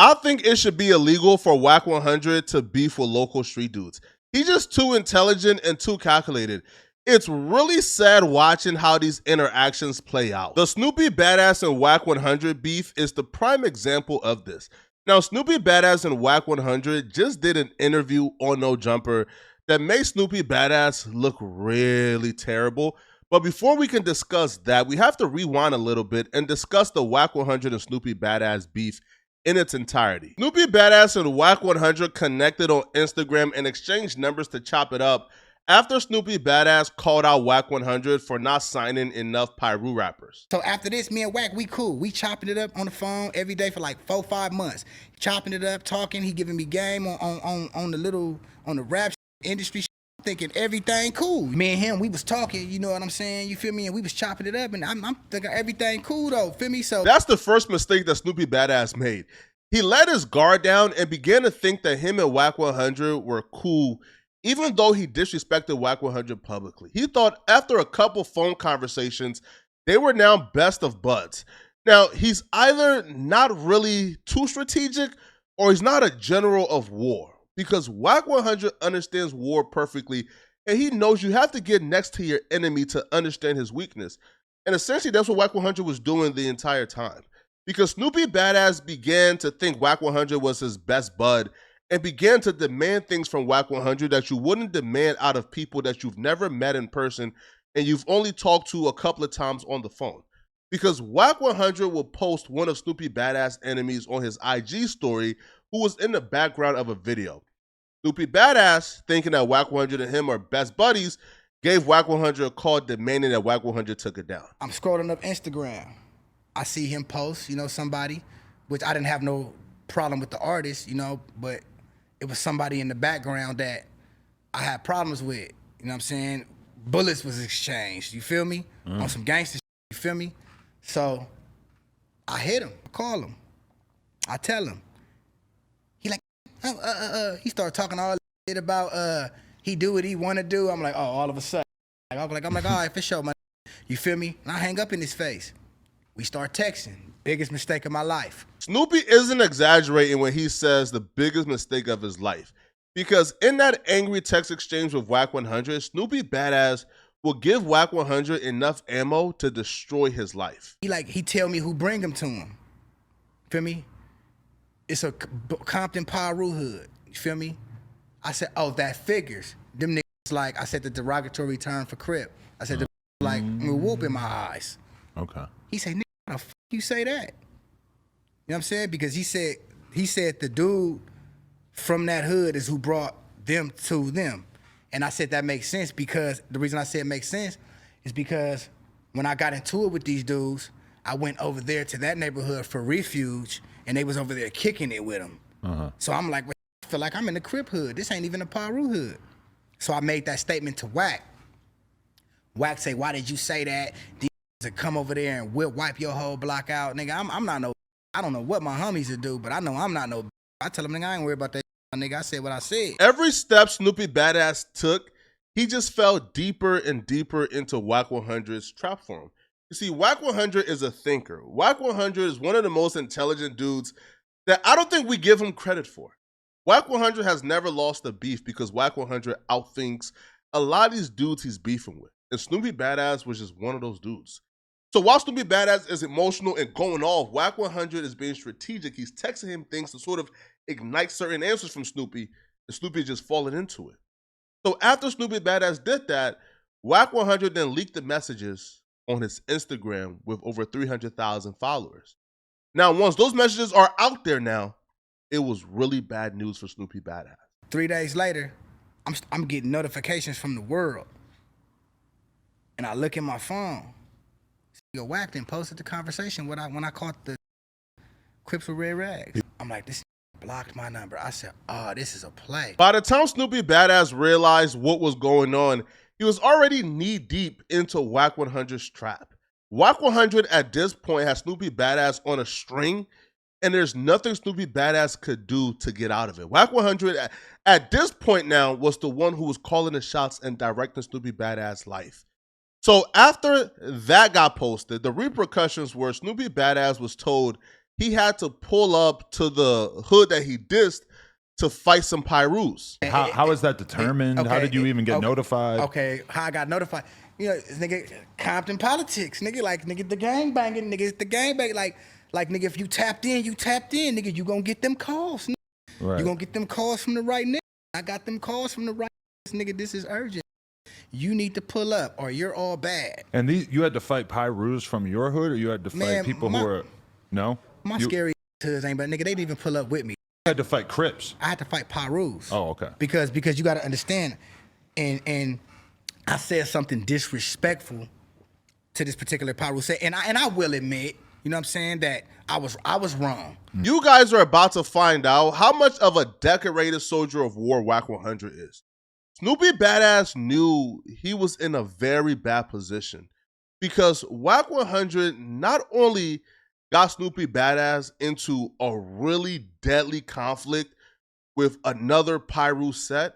I think it should be illegal for Wack 100 to beef with local street dudes. He's just too intelligent and too calculated. It's really sad watching how these interactions play out. The Snoopy Badazz and Wack 100 beef is the prime example of this. Now, Snoopy Badazz and Wack 100 just did an interview on No Jumper that made Snoopy Badazz look really terrible. But before we can discuss that, we have to rewind a little bit and discuss the Wack 100 and Snoopy Badazz beef in its entirety. Snoopy Badazz and Wack 100 connected on Instagram and exchanged numbers to chop it up after Snoopy Badazz called out Wack 100 for not signing enough Pyru rappers. So after this, me and Wack, we cool. We chopping it up on the phone every day for like 4-5 months. Chopping it up, talking. He giving me game on the rap industry. Thinking everything cool. Me and him, we was talking, you know what I'm saying? You feel me? And we was chopping it up, and I'm thinking everything cool though. Feel me? So that's the first mistake that Snoopy Badazz made. He let his guard down and began to think that him and Wack 100 were cool, even though he disrespected Wack 100 publicly. He thought after a couple phone conversations, they were now best of buds. Now, he's either not really too strategic or he's not a general of war, because Wack 100 understands war perfectly and he knows you have to get next to your enemy to understand his weakness. And essentially, that's what Wack 100 was doing the entire time. Because Snoopy Badazz began to think Wack 100 was his best bud and began to demand things from Wack 100 that you wouldn't demand out of people that you've never met in person and you've only talked to a couple of times on the phone. Because Wack 100 will post one of Snoopy Badazz enemies on his IG story who was in the background of a video. Snoopy Badazz, thinking that Wack 100 and him are best buddies, gave Wack 100 a call demanding that Wack 100 took it down. I'm scrolling up Instagram. I see him post, somebody, which I didn't have no problem with the artist, but it was somebody in the background that I had problems with, you know what I'm saying? Bullets was exchanged, you feel me? On some gangster shit, you feel me? So I hit him, I call him, I tell him. He like, he started talking all shit about he do what he wanna do. I'm like, oh, all of a sudden. I'm like, all right, for sure, man. You feel me? And I hang up in his face. We start texting. Biggest mistake of my life. Snoopy isn't exaggerating when he says the biggest mistake of his life. Because in that angry text exchange with Wack 100, Snoopy Badazz will give Wack 100 enough ammo to destroy his life. He tell me who bring him to him. Feel me? It's a Compton Pyru hood. You feel me? I said, oh, that figures. Them niggas like, I said the derogatory term for Crip. I said, like, whoop in my eyes. Okay. He said, nigga, how the fuck you say that? You know what I'm saying? Because he said the dude from that hood is who brought them to them. And I said that makes sense because the reason I said it makes sense is because when I got into it with these dudes, I went over there to that neighborhood for refuge and they was over there kicking it with them. So I'm like, I feel like I'm in the Crip hood. This ain't even a Pyru hood. So I made that statement to Wack. Wack say, why did you say that? To come over there and wipe your whole block out. Nigga, I'm not no, I don't know what my homies would do, but I know I'm not no, I tell them, nigga, I ain't worried about that. Nigga, I said what I said. Every step Snoopy Badazz took, he just fell deeper and deeper into Wack 100's trap for him. You see, Wack 100 is a thinker. Wack 100 is one of the most intelligent dudes that I don't think we give him credit for. Wack 100 has never lost a beef because Wack 100 outthinks a lot of these dudes he's beefing with. And Snoopy Badazz was just one of those dudes. So while Snoopy Badazz is emotional and going off, Wack 100 is being strategic. He's texting him things to sort of ignite certain answers from Snoopy, and Snoopy just falling into it. So after Snoopy Badazz did that, Wack 100 then leaked the messages on his Instagram with over 300,000 followers. Now, once those messages are out there now, it was really bad news for Snoopy Badazz. 3 days later, I'm getting notifications from the world. And I look at my phone. Wack then posted the conversation when I caught the Crips with red rags. I'm like, this blocked my number. I said, oh, this is a play. By the time Snoopy Badazz realized what was going on, he was already knee deep into Wack 100's trap. Wack 100 at this point has Snoopy Badazz on a string, and there's nothing Snoopy Badazz could do to get out of it. Wack 100 at this point now was the one who was calling the shots and directing Snoopy Badazz's life. So after that got posted, the repercussions were Snoopy Badazz was told he had to pull up to the hood that he dissed to fight some Pyrus. How is that determined? Okay, how did you even get notified? Okay, how I got notified? You know, this nigga, Compton politics, nigga. Like, nigga, the gang banging, nigga, it's the gang bang. Like, nigga, if you tapped in, nigga. You gonna get them calls. Nigga. Right. You gonna get them calls from the right nigga. I got them calls from the right nigga. This is urgent. You need to pull up, or you're all bad. And you had to fight Pyrus from your hood, or you had to fight people who were no? My scary hoods ain't, but nigga, they didn't even pull up with me. You had to fight Crips. I had to fight Pyrus. Oh, okay. Because you got to understand, and I said something disrespectful to this particular Pyrus, and I will admit, you know what I'm saying, that I was wrong. You guys are about to find out how much of a decorated soldier of war Wack 100 is. Snoopy Badazz knew he was in a very bad position because Wack 100 not only got Snoopy Badazz into a really deadly conflict with another Pyru set,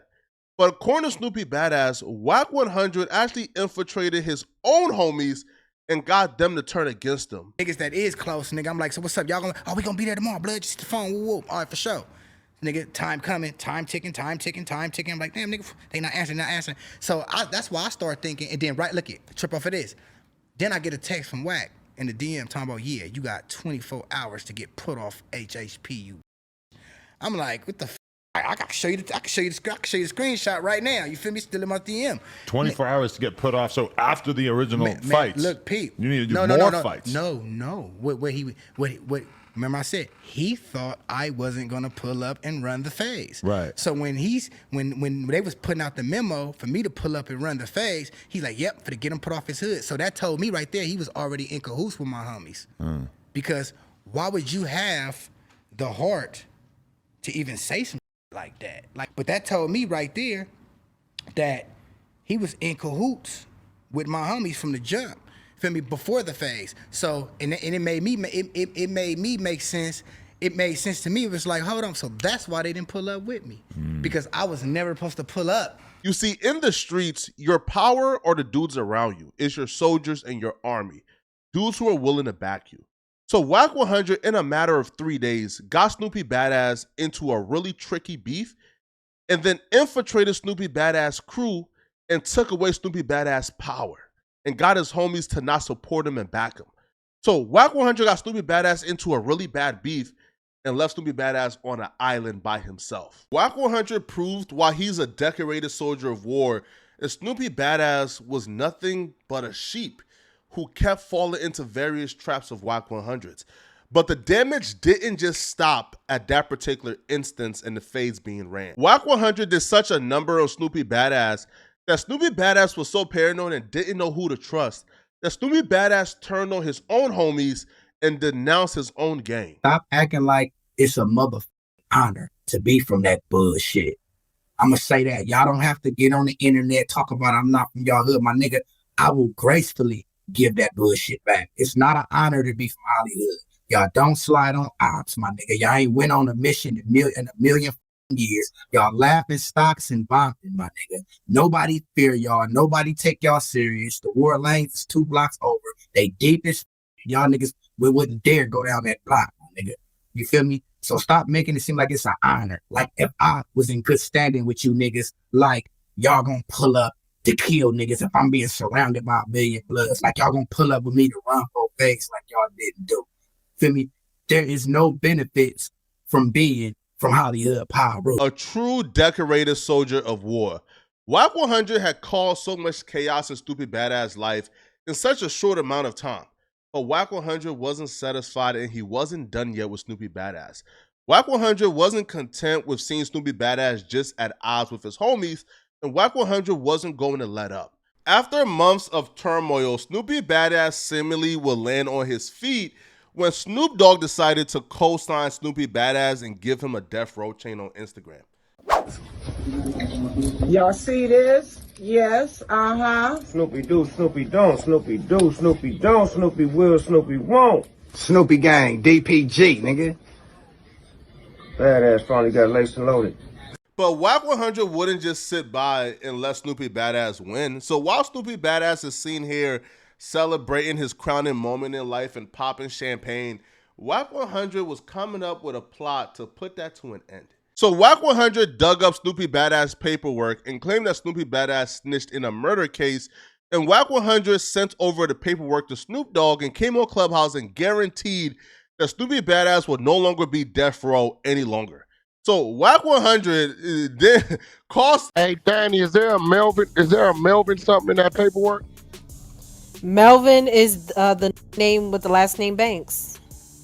but according to Snoopy Badazz, Wack 100 actually infiltrated his own homies and got them to turn against him. Niggas that is close, nigga, I'm like, so what's up? Y'all we gonna be there tomorrow, blood, just the phone, whoop. All right, for sure. Nigga, time coming, time ticking. I'm like, damn, nigga, they not answering. So that's why I start thinking, and then look it, trip off of this. Then I get a text from Wack in the DM talking about, yeah, you got 24 hours to get put off HHP. You. I'm like, what the f? I can show you the screenshot right now. You feel me? Still in my DM. 24 hours to get put off. So after the original fights, look, Pete, you need to do more fights. No. What? Remember I said he thought I wasn't gonna pull up and run the phase. Right. So when they was putting out the memo for me to pull up and run the phase, he's like, yep, for to get him put off his hood. So that told me right there he was already in cahoots with my homies. Because why would you have the heart to even say something like that? But that told me right there that he was in cahoots with my homies from the jump. Feel me? Before the phase. So and it made me make sense. It made sense to me. It was like, hold on. So that's why they didn't pull up with me. Because I was never supposed to pull up. You see, in the streets, your power or the dudes around you is your soldiers and your army. Dudes who are willing to back you. So Wack 100, in a matter of 3 days, got Snoopy Badazz into a really tricky beef and then infiltrated Snoopy Badazz crew and took away Snoopy Badazz power and got his homies to not support him and back him. So Wack 100 got Snoopy Badazz into a really bad beef and left Snoopy Badazz on an island by himself. Wack 100 proved why he's a decorated soldier of war, and Snoopy Badazz was nothing but a sheep who kept falling into various traps of Wack 100's. But the damage didn't just stop at that particular instance and the phase being ran. Wack 100 did such a number on Snoopy Badazz that Snoopy Badazz was so paranoid and didn't know who to trust that Snoopy Badazz turned on his own homies and denounced his own gang. Stop acting like it's a motherfucking honor to be from that bullshit. I'm gonna say that. Y'all don't have to get on the internet, talk about I'm not from y'all hood, my nigga. I will gracefully give that bullshit back. It's not an honor to be from Hollywood. Y'all don't slide on ops, my nigga. Y'all ain't went on a mission in a million years. Y'all laughing stocks and bumping, my nigga. Nobody fear y'all. Nobody take y'all serious. The war lanes is 2 blocks over. They deep as y'all niggas. We wouldn't dare go down that block, my nigga. You feel me? So stop making it seem like it's an honor. Like if I was in good standing with you niggas, like y'all gonna pull up to kill niggas if I'm being surrounded by a million bloods. Like y'all gonna pull up with me to run for face like y'all didn't do. Feel me? There is no benefits from being from Hollywood Power. A true decorated soldier of war. Wack 100 had caused so much chaos in Snoopy Badazz life in such a short amount of time. But Wack 100 wasn't satisfied and he wasn't done yet with Snoopy Badazz. Wack 100 wasn't content with seeing Snoopy Badazz just at odds with his homies, and Wack 100 wasn't going to let up. After months of turmoil, Snoopy Badazz seemingly would land on his feet when Snoop Dogg decided to co-sign Snoopy Badazz and give him a death row chain on Instagram. Y'all see this? Yes, Snoopy do, Snoopy don't, Snoopy do, Snoopy don't, Snoopy will, Snoopy won't. Snoopy gang, DPG, nigga. Badass finally got laced and loaded. But Wack 100 wouldn't just sit by and let Snoopy Badazz win. So while Snoopy Badazz is seen here celebrating his crowning moment in life and popping champagne, Wack 100 was coming up with a plot to put that to an end. So Wack 100 dug up Snoopy Badazz paperwork and claimed that Snoopy Badazz snitched in a murder case, and Wack 100 sent over the paperwork to Snoop Dogg and came on Clubhouse and guaranteed that Snoopy Badazz would no longer be death row any longer. So Wack 100 then cost. Hey Danny, is there a Melvin? Is there a Melvin something in that paperwork? Melvin is the name with the last name Banks.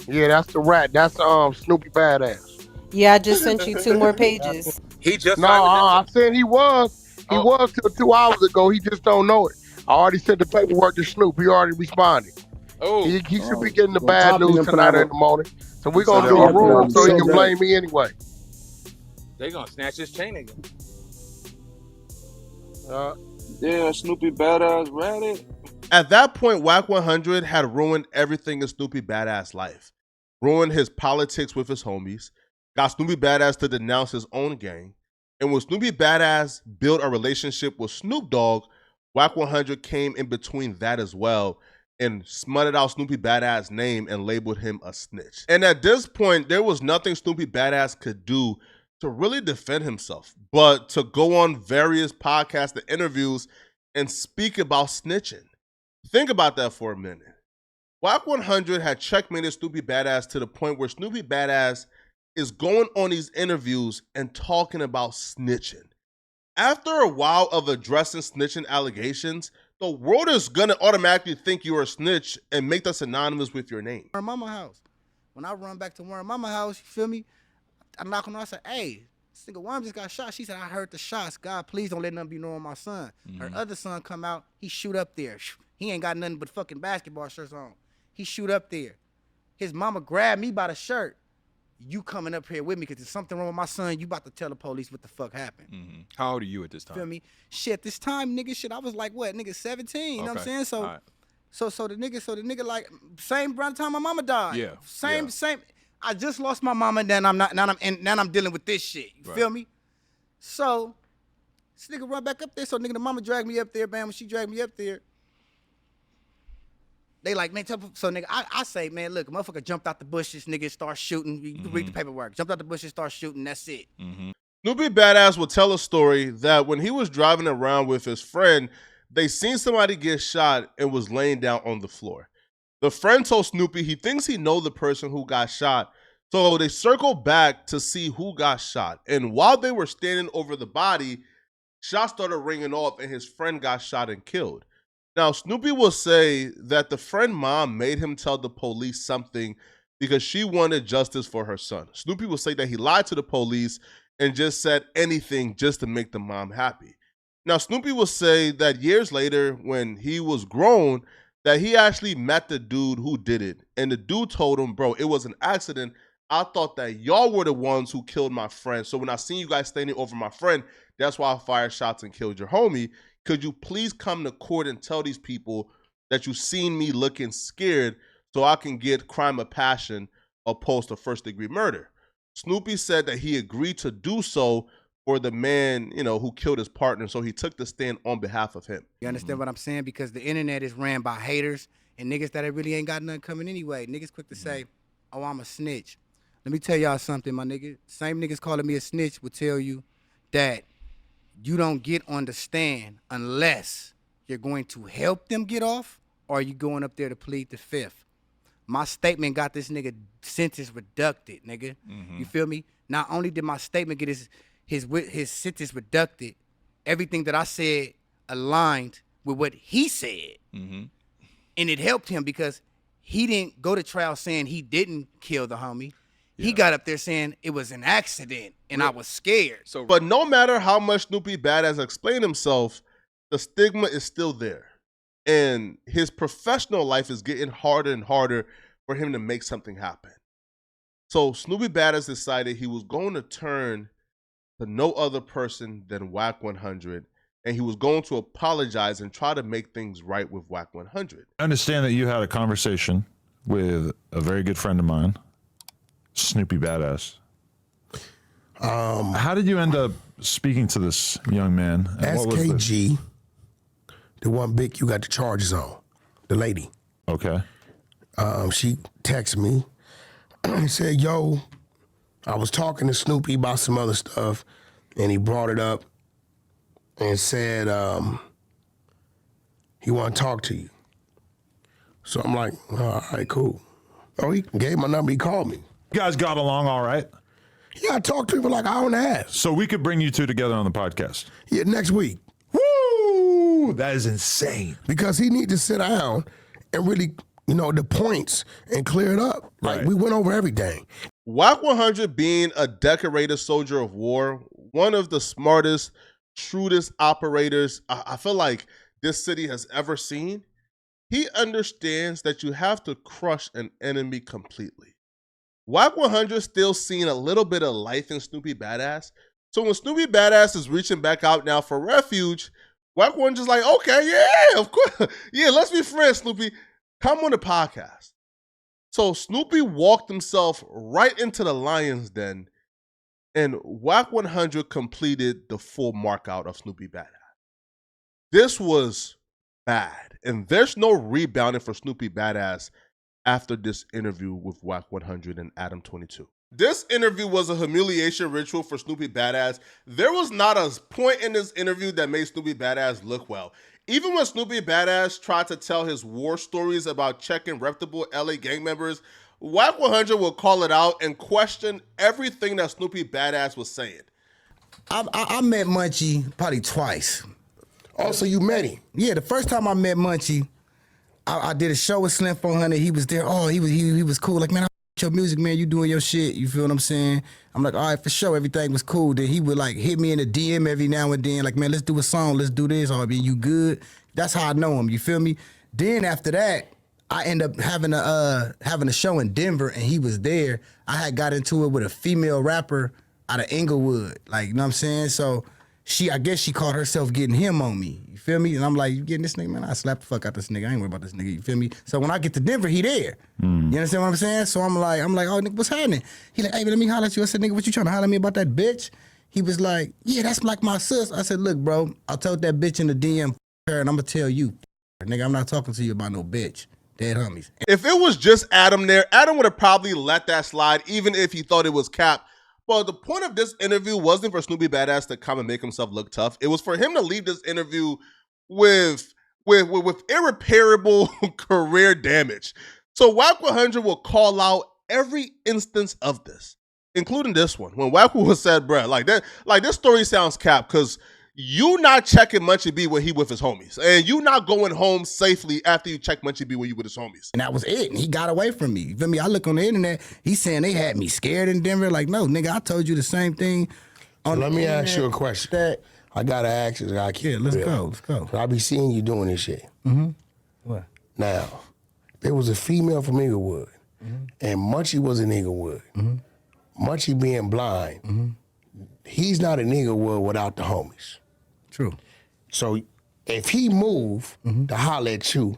Yeah, that's the rat. That's Snoopy Badazz. Yeah, I just sent you 2 more pages. He just No, I said he was. He was till 2 hours ago. He just don't know it. I already sent the paperwork to Snoop. He already responded. Oh, He should be getting the bad news tonight in the morning. So we're gonna do a room so he can blame me anyway. they gonna snatch his chain again. Yeah, Snoopy Badazz ratted. At that point, Wack 100 had ruined everything in Snoopy Badazz life. Ruined his politics with his homies, got Snoopy Badazz to denounce his own gang, and when Snoopy Badazz built a relationship with Snoop Dogg, Wack 100 came in between that as well and smutted out Snoopy Badazz's name and labeled him a snitch. And at this point, there was nothing Snoopy Badazz could do to really defend himself, but to go on various podcasts and interviews and speak about snitching. Think about that for a minute. Wack 100 had checkmated Snoopy Badazz to the point where Snoopy Badazz is going on these interviews and talking about snitching. After a while of addressing snitching allegations, the world is gonna automatically think you're a snitch and make that synonymous with your name. Warren Mama house. When I run back to Warren Mama house, you feel me? I knock on her, I said, hey, this nigga Worm just got shot. She said, I heard the shots. God, please don't let nothing be known on my son. Her other son come out, he shoot up there. He ain't got nothing but fucking basketball shirts on. He shoot up there. His mama grabbed me by the shirt. You coming up here with me because there's something wrong with my son. You about to tell the police what the fuck happened. How old are you at this time? Feel me? Shit, this time, nigga, I was like, what, nigga, 17? You know what I'm saying? So, right. so the nigga, like, same around the time my mama died. Yeah. Same. I just lost my mama, and then I'm dealing with this shit. You feel me? So, this nigga run back up there. So, nigga, the mama dragged me up there, man. When she dragged me up there, they like, man, so nigga, I say, man, look, a motherfucker jumped out the bushes, nigga, start shooting. You can read the paperwork. Jumped out the bushes, start shooting, that's it. Snoopy Badazz will tell a story that when he was driving around with his friend, they seen somebody get shot and was laying down on the floor. The friend told Snoopy he thinks he know the person who got shot, so they circled back to see who got shot. And while they were standing over the body, shots started ringing off and his friend got shot and killed. Now, Snoopy will say that the friend mom made him tell the police something because she wanted justice for her son. Snoopy will say that he lied to the police and just said anything just to make the mom happy. Now, Snoopy will say that years later, when he was grown, that he actually met the dude who did it. And the dude told him, bro, it was an accident. I thought that y'all were the ones who killed my friend. So when I seen you guys standing over my friend, that's why I fired shots and killed your homie. Could you please come to court and tell these people that you seen me looking scared so I can get crime of passion opposed to first-degree murder? Snoopy said that he agreed to do so for the man, who killed his partner, so he took the stand on behalf of him. You understand what I'm saying? Because the internet is ran by haters and niggas that really ain't got nothing coming anyway. Niggas quick to say, oh, I'm a snitch. Let me tell y'all something, my nigga. Same niggas calling me a snitch will tell you that you don't get on the stand unless you're going to help them get off or you going up there to plead the fifth. My statement got this nigga sentence reducted, nigga. You feel me? Not only did my statement get his sentence reducted, everything that I said aligned with what he said. And it helped him because he didn't go to trial saying he didn't kill the homie. He got up there saying it was an accident and I was scared. But no matter how much Snoopy Badazz explained himself, the stigma is still there. And his professional life is getting harder and harder for him to make something happen. So Snoopy Badazz decided he was going to turn to no other person than Wack 100, and he was going to apologize and try to make things right with Wack 100. I understand that you had a conversation with a very good friend of mine, Snoopy Badazz. How did you end up speaking to this young man? And SKG, the one big you got the charges on, the lady. Okay. She texted me he said, yo, I was talking to Snoopy about some other stuff, and he brought it up and said he want to talk to you. So I'm like, all right, cool. Oh, he gave my number. He called me. You guys got along all right? Yeah, I talked to him for like an hour and a half. So we could bring you two together on the podcast. Yeah, next week. Woo! That is insane. Because he need to sit down and really, the points and clear it up. Like, Right. we went over everything. Wack 100 being a decorated soldier of war, one of the smartest, shrewdest operators I feel like this city has ever seen, he understands that you have to crush an enemy completely. Wack 100 still seeing a little bit of life in Snoopy Badazz. So when Snoopy Badazz is reaching back out now for refuge, Wack 100's like, okay, yeah, of course. Yeah, let's be friends, Snoopy. Come on the podcast. So Snoopy walked himself right into the lion's den, and Wack 100 completed the full mark out of Snoopy Badazz. This was bad, and there's no rebounding for Snoopy Badazz after this interview with Wack 100 and Adam 22. This interview was a humiliation ritual for Snoopy Badazz. There was not a point in this interview that made Snoopy Badazz look well. Even when Snoopy Badazz tried to tell his war stories about checking reputable LA gang members, Wack 100 will call it out and question everything that Snoopy Badazz was saying. I met Munchie probably twice. Also, you met him. Yeah, the first time I met Munchie, I did a show with Slim 400. He was there. Oh, he was cool. Like, man, I your music, man. You doing your shit. You feel what I'm saying? I'm like, all right, for sure. Everything was cool. Then he would like hit me in the DM every now and then. Like, man, let's do a song. Let's do this. Oh, man, you good? That's how I know him. You feel me? Then after that, I end up having a show in Denver, and he was there. I had got into it with a female rapper out of Inglewood. Like, you know what I'm saying? So I guess she caught herself getting him on me. You feel me? And I'm like, you getting this nigga, man? I slap the fuck out this nigga. I ain't worried about this nigga. You feel me? So when I get to Denver, he there. You understand what I'm saying? So I'm like, oh, nigga, what's happening? He like, hey, let me holler at you. I said, nigga, what you trying to holler at me about that bitch? He was like, yeah, that's like my sis. I said, look, bro, I told that bitch in the DM, her, and I'm gonna tell you, nigga, I'm not talking to you about no bitch. Dead homies. If it was just Adam there, Adam would have probably let that slide, even if he thought it was cap. But the point of this interview wasn't for Snoopy Badazz to come and make himself look tough. It was for him to leave this interview with irreparable career damage. So Wack 100 will call out every instance of this, including this one. When Wack was said, bruh, like this story sounds cap, because you not checking Munchie B when he with his homies. And you not going home safely after you check Munchie B when you with his homies. And that was it. And he got away from me. You feel me? I look on the internet, he's saying they had me scared in Denver. Like, no, nigga, I told you the same thing. Let me ask you a question. I gotta ask you. Yeah, let's go. I be seeing you doing this shit. What? Now, there was a female from Inglewood, and Munchie was in Inglewood. Munchie being blind, he's not in Inglewood without the homies. True. So if he move to holler at you,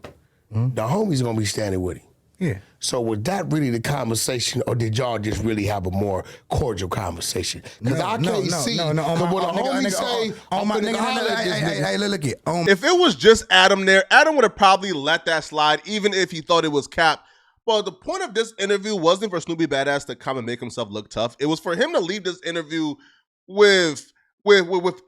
the homies gonna be standing with him. Yeah. So was that really the conversation, or did y'all just really have a more cordial conversation? Because I can't see. No. When a homie say, on my nigga, hey, look it. If it was just Adam there, Adam would have probably let that slide, even if he thought it was cap. But the point of this interview wasn't for Snoopy Badazz to come and make himself look tough. It was for him to leave this interview with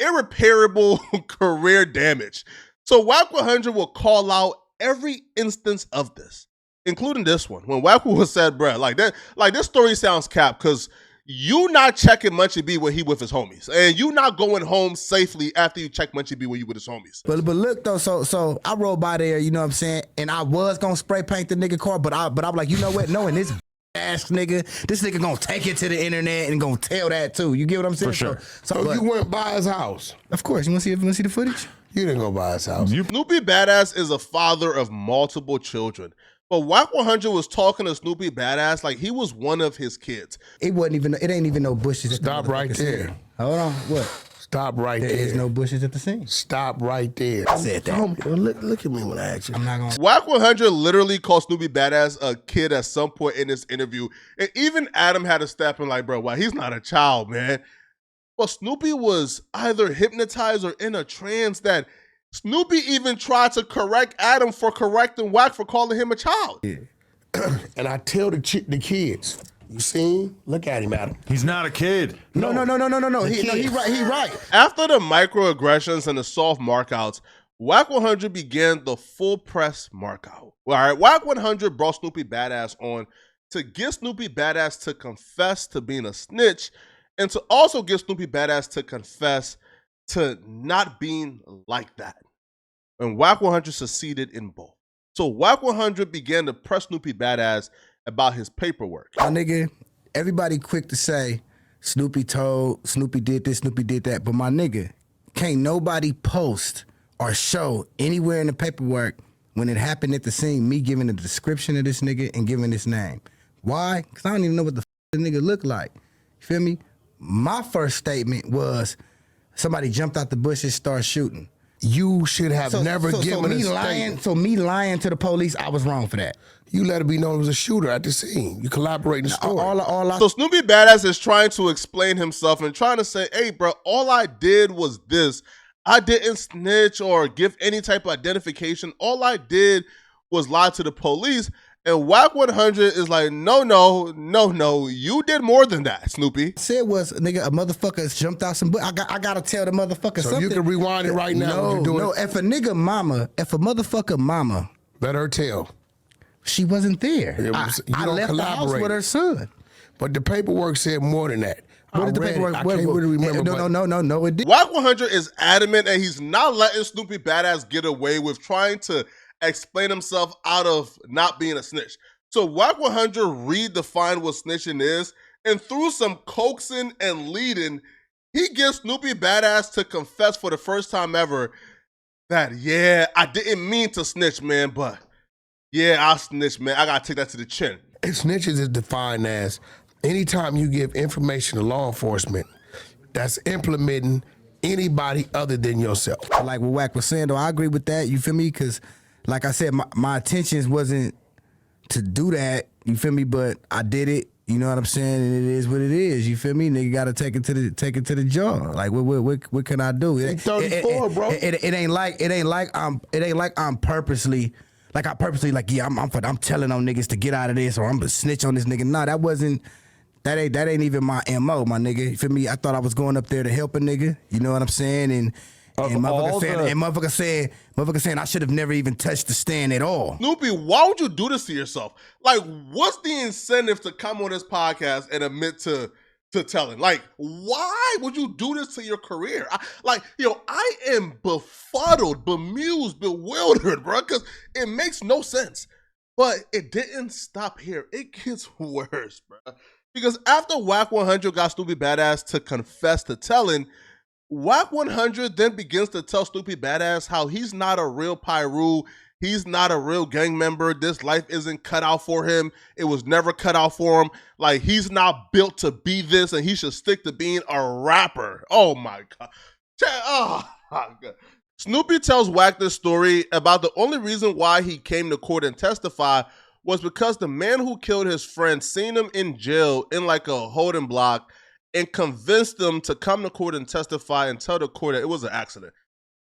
irreparable career damage. So Wack 100 will call out every instance of this, including this one. When Wack was said, bruh, like this story sounds cap, because you not checking Munchie B when he with his homies. And you not going home safely after you check Munchie B when you with his homies. But look though, so I rode by there, you know what I'm saying, and I was gonna spray paint the nigga car, but I'm like, you know what? Knowing this ass nigga, this nigga gonna take it to the internet and gonna tell that too. You get what I'm saying? For sure. So you went by his house? Of course. You wanna see the footage? You didn't go by his house. Snoopy Badazz is a father of multiple children. But Wack 100 was talking to Snoopy Badazz like he was one of his kids. It ain't even no bushes. Stop right there. Hold on. What? Stop right there. There is no bushes at the scene. Stop right there. I said that. Look at me when I ask you. I'm not gonna. Wack 100 literally called Snoopy Badazz a kid at some point in this interview. And even Adam had to step in like, bro, why he's not a child, man. But Snoopy was either hypnotized or in a trance that Snoopy even tried to correct Adam for correcting Wack for calling him a child. Yeah. And I tell the kids, You seen? Look at him, Adam. He's not a kid. No. He right. After the microaggressions and the soft markouts, Wack 100 began the full press markout. All right, Wack 100 brought Snoopy Badazz on to get Snoopy Badazz to confess to being a snitch and to also get Snoopy Badazz to confess to not being like that. And Wack 100 succeeded in both. So Wack 100 began to press Snoopy Badazz about his paperwork. My nigga, everybody quick to say Snoopy told, Snoopy did this, Snoopy did that. But my nigga, can't nobody post or show anywhere in the paperwork when it happened at the scene, me giving a description of this nigga and giving his name. Why? Because I don't even know what the the nigga looked like. You feel me? My first statement was somebody jumped out the bushes, started shooting. You should have never given a statement. So me lying to the police, I was wrong for that. You let it be known it was a shooter at the scene. You collaborate in the story. So Snoopy Badazz is trying to explain himself and trying to say, hey, bro, all I did was this. I didn't snitch or give any type of identification. All I did was lie to the police. And Wack 100 is like, no, you did more than that, Snoopy. Said was, nigga, a motherfucker jumped out some I gotta tell the motherfucker so something. You can rewind it right now. No, if a motherfucker mama. Let her tell. She wasn't there. I left the house with her son. But the paperwork said more than that. What did the paperwork? I can't really remember. No, it didn't. Wack 100 is adamant and he's not letting Snoopy Badazz get away with trying to explain himself out of not being a snitch. So Wack 100 redefined what snitching is, and through some coaxing and leading, he gets Snoopy Badazz to confess for the first time ever that, yeah, I didn't mean to snitch, man, but yeah, I snitched, man. I gotta take that to the chin. And snitches is defined as anytime you give information to law enforcement that's implementing anybody other than yourself. Like what Wack was saying, though, I agree with that. You feel me? Because, like I said, my intentions wasn't to do that. You feel me? But I did it. You know what I'm saying? And it is what it is. You feel me? Nigga got to take it to the jaw. Like what can I do? It 34, bro. It ain't like I'm purposely. Like I purposely yeah, I'm telling on niggas to get out of this or I'm gonna snitch on this nigga. Nah, that ain't even my MO, my nigga. You feel me? I thought I was going up there to help a nigga. You know what I'm saying? And motherfucker saying I should have never even touched the stand at all. Snoopy, why would you do this to yourself? Like, what's the incentive to come on this podcast and admit to telling? Like, why would you do this to your career? I am befuddled, bemused, bewildered, bro, because it makes no sense. But it didn't stop here. It gets worse, bro. Because after Wack 100 got Snoopy Badazz to confess to telling, Wack 100 then begins to tell Snoopy Badazz how he's not a real Pyru, he's not a real gang member, this life isn't cut out for him, it was never cut out for him, like he's not built to be this and he should stick to being a rapper. Oh my God. Oh my God. Snoopy tells Wack this story about the only reason why he came to court and testify was because the man who killed his friend seen him in jail in like a holding block and convinced them to come to court and testify and tell the court that it was an accident.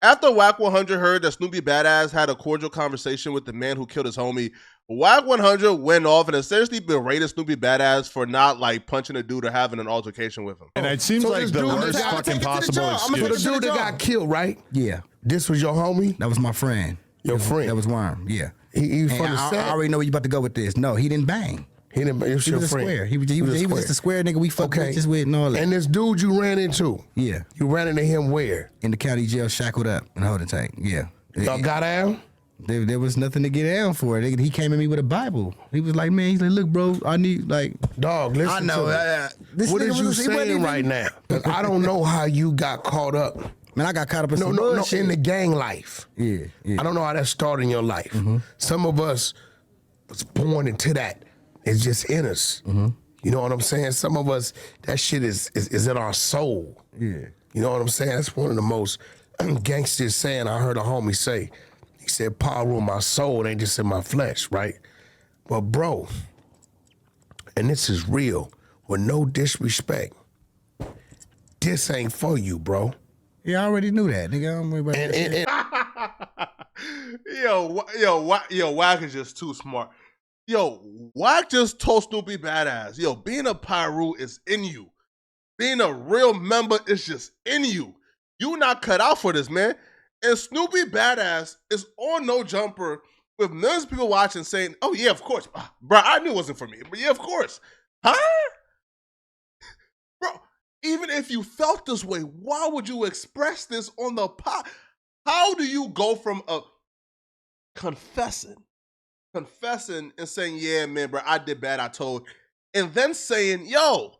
After Wack 100 heard that Snoopy Badazz had a cordial conversation with the man who killed his homie, Wack 100 went off and essentially berated Snoopy Badazz for not like punching a dude or having an altercation with him. And it seems like the worst fucking possible excuse. So the dude that got killed, right? Yeah. This was your homie? That was my friend. Your friend? That was Worm, yeah. He was from the set? I already know where you about to go with this. No, he didn't bang. He didn't bang. He was your friend. Square. He was just a square nigga we fucked just with and all that. And this dude you ran into? Yeah. You ran into him where? In the county jail, shackled up and holding tank. Yeah. Y'all got down? There was nothing to get down for. He came at me with a Bible. He was like, man, he's like, look, bro, I need like... Dog, listen I know. What is you saying right now? Because I don't know how you got caught up. Man, I got caught up in some bullshit. No, in the gang life. Yeah. I don't know how that started in your life. Mm-hmm. Some of us was born into that. It's just in us. Mm-hmm. You know what I'm saying? Some of us, that shit is in our soul. Yeah. You know what I'm saying? That's one of the most gangsters saying I heard a homie say. He said, power rule my soul, it ain't just in my flesh, right? But bro, and this is real, with no disrespect, this ain't for you, bro. Yeah, I already knew that, nigga. I don't worry about that. Yo, Wack is just too smart. Yo, Wack just told Snoopy Badazz, yo, being a Pyru is in you. Being a real member is just in you. You not cut out for this, man. And Snoopy Badazz is on No Jumper with millions of people watching saying, oh yeah, of course. Bro, I knew it wasn't for me, but yeah, of course. Huh? Bro, even if you felt this way, why would you express this on the pod? How do you go from a confessing and saying, yeah, man, bro, I did bad, I told, and then saying, yo,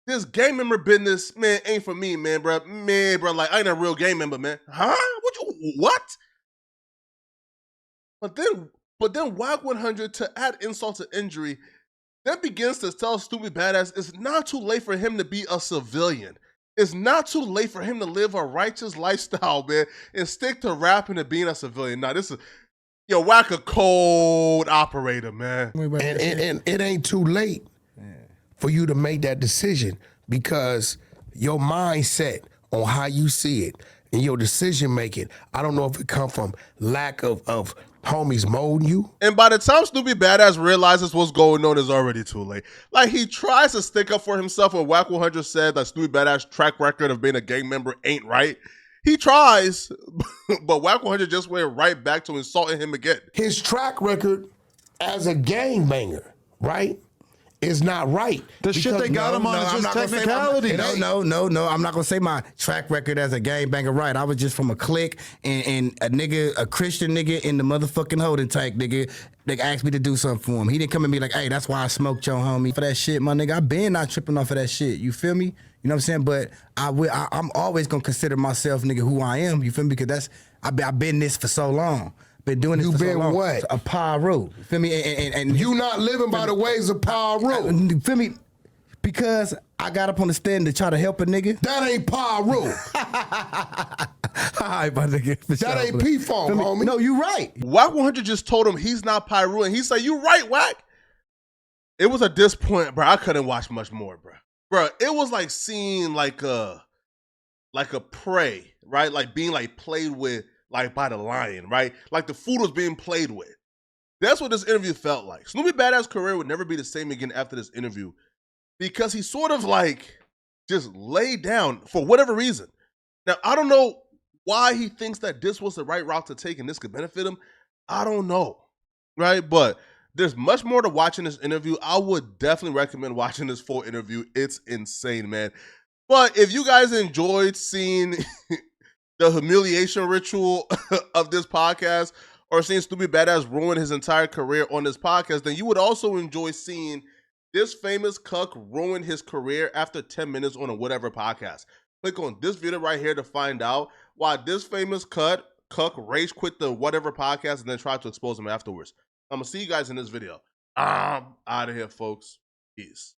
this gang member business, man, ain't for me, man, bro. Man, bro, like, I ain't a real gang member, man. Huh? What? But then Wack 100, to add insult to injury, then begins to tell Snoopy Badazz it's not too late for him to be a civilian. It's not too late for him to live a righteous lifestyle, man, and stick to rapping and being a civilian. Now, this is, yo, Wack a cold operator, man. And it ain't too late for you to make that decision, because your mindset on how you see it and your decision making, I don't know if it come from lack of homies molding you. And by the time Snoopy Badazz realizes what's going on, it's already too late. Like, he tries to stick up for himself when Wack 100 said that Snoopy Badazz's track record of being a gang member ain't right. He tries, but Wack 100 just went right back to insulting him again. His track record as a gangbanger, right, is not right. The shit they got him on is just technicality. No, I'm not gonna say my track record as a gangbanger right. I was just from a clique and a Christian nigga in the motherfucking holding tank, nigga. They asked me to do something for him. He didn't come at me like, hey, that's why I smoked your homie for that shit, my nigga. I been not tripping off of that shit. You feel me? You know what I'm saying? But I'm always gonna consider myself, nigga, who I am. You feel me? Because I've been this for so long. Been doing this for so long. What? A Pyru. Feel me? And you not living by the ways of Pyru. Feel me? Because I got up on the stand to try to help a nigga. That ain't Pyru. All right, my nigga. That ain't P-Funk, homie. No, you right. Wack 100 just told him he's not Pyru, and he said, you right, Wack. It was at this point, bro, I couldn't watch much more, bro. Bro, it was like seeing like a prey, right? Like being like played with like by the lion, right? Like the food was being played with. That's what this interview felt like. Snoopy Badazz's career would never be the same again after this interview, because he sort of like just laid down for whatever reason. Now, I don't know why he thinks that this was the right route to take and this could benefit him. I don't know, right? But there's much more to watch in this interview. I would definitely recommend watching this full interview. It's insane, man. But if you guys enjoyed seeing the humiliation ritual of this podcast, or seeing Snoopy Badazz ruin his entire career on this podcast, then you would also enjoy seeing this famous cuck ruin his career after 10 minutes on a whatever podcast. Click on this video right here to find out why this famous cuck rage quit the whatever podcast and then tried to expose him afterwards. I'm going to see you guys in this video. I'm out of here, folks. Peace.